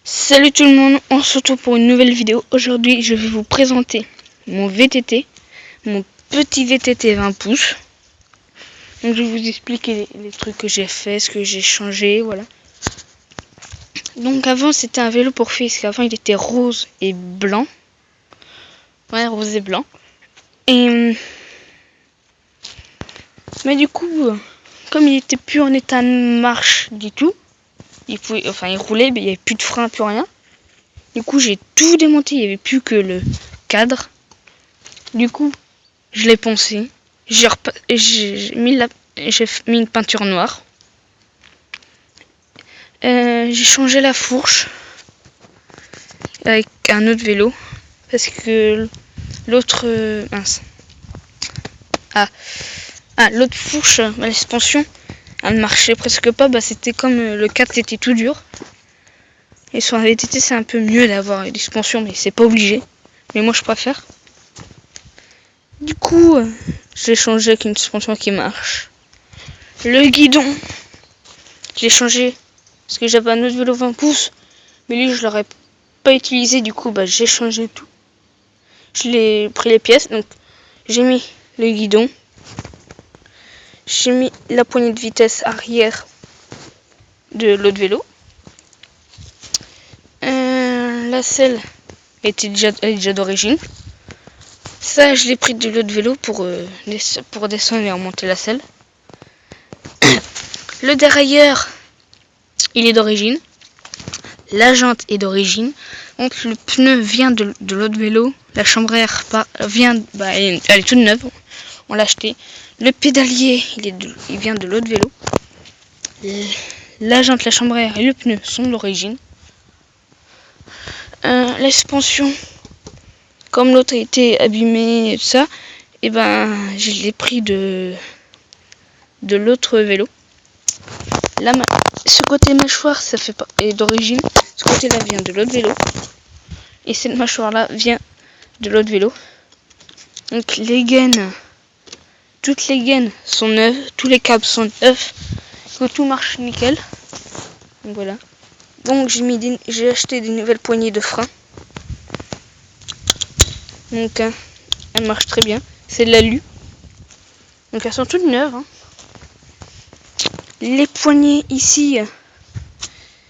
Salut tout le monde, on se retrouve pour une nouvelle vidéo. Aujourd'hui je vais vous présenter mon VTT, mon petit VTT 20 pouces. Donc je vais vous expliquer les trucs que j'ai fait, ce que j'ai changé, voilà. Donc avant c'était un vélo pour filles, parce qu'avant il était rose et blanc. Ouais, rose et blanc. Et mais du coup, comme il était plus en état de marche du tout, il roulait, mais il n'y avait plus de frein, plus rien. Du coup, j'ai tout démonté, il n'y avait plus que le cadre. Du coup, je l'ai poncé. J'ai mis une peinture noire. J'ai changé la fourche avec un autre vélo parce que l'autre l'autre fourche, la suspension, elle ne marchait presque pas. C'était comme le cadre, c'était tout dur. Et sur un VTT, c'est un peu mieux d'avoir une suspension, mais c'est pas obligé. Mais moi, je préfère. Du coup, j'ai changé avec une suspension qui marche. Le guidon, j'ai changé parce que j'avais un autre vélo 20 pouces, mais lui, je l'aurais pas utilisé. Du coup, j'ai changé tout. Je l'ai pris les pièces, donc j'ai mis le guidon. J'ai mis la poignée de vitesse arrière de l'autre vélo. La selle est déjà d'origine. Ça, je l'ai pris de l'autre vélo pour descendre et remonter la selle. Le dérailleur, il est d'origine. La jante est d'origine. Donc le pneu vient de l'autre vélo. La chambre à air elle est toute neuve. On l'a acheté. Le pédalier, il vient de l'autre vélo. La jante, la chambre à air et le pneu sont d'origine. La suspension, comme l'autre a été abîmé et tout ça, je l'ai pris de l'autre vélo. Là, ce côté mâchoire, est d'origine. Ce côté-là vient de l'autre vélo. Et cette mâchoire-là vient de l'autre vélo. Donc les gaines, toutes les gaines sont neuves, tous les câbles sont neufs. Donc tout marche nickel. Donc voilà. Donc j'ai acheté des nouvelles poignées de frein. Donc elles marchent très bien. C'est de l'alu. Donc elles sont toutes neuves. Les poignées ici,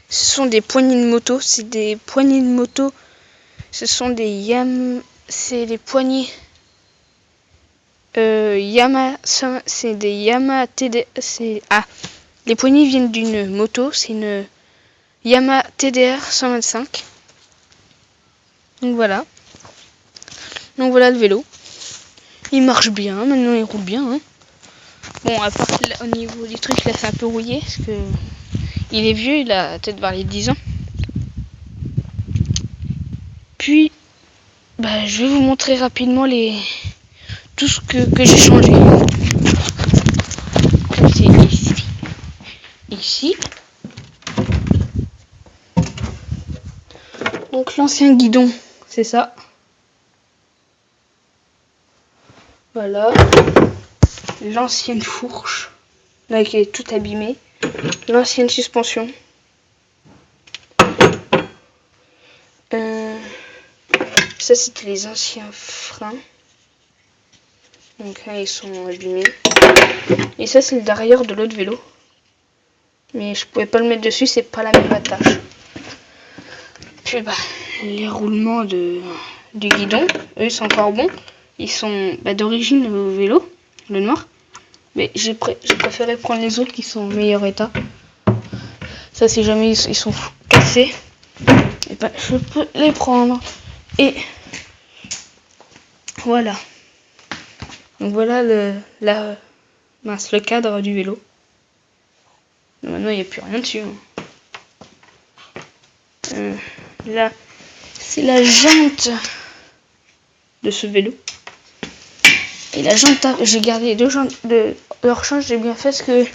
ce sont des poignées de moto. C'est des poignées de moto. Ce sont des c'est des poignées Yamaha. C'est des Yamaha TD. Les poignées viennent d'une moto. C'est une Yamaha TDR 125. Donc voilà. Donc voilà le vélo. Il marche bien. Maintenant il roule bien. Bon, à part au niveau du truc, là c'est un peu rouillé parce que il est vieux, il a peut-être vers les 10 ans. Puis, je vais vous montrer rapidement tout ce que j'ai changé. C'est ici. Donc l'ancien guidon, c'est ça. Voilà. L'ancienne fourche, là qui est toute abîmée. L'ancienne suspension. Ça c'était les anciens freins. Donc là ils sont abîmés. Et ça c'est le derrière de l'autre vélo. Mais je pouvais pas le mettre dessus, c'est pas la même attache. Puis les roulements du guidon, eux sont encore bons. Ils sont d'origine le vélo, le noir. Mais j'ai préféré prendre les autres qui sont en meilleur état. Ça si jamais ils sont cassés, je peux les prendre. Et voilà. Donc voilà le cadre du vélo. Maintenant il n'y a plus rien dessus. Là c'est la jante de ce vélo. Et la jante, j'ai gardé les deux jantes de rechange, j'ai bien fait parce que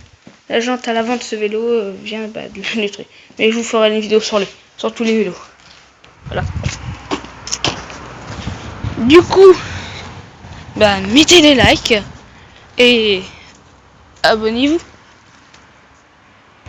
la jante à l'avant de ce vélo vient de détruire. Mais je vous ferai une vidéo sur tous les vélos. Voilà. Du coup, mettez des likes et abonnez-vous.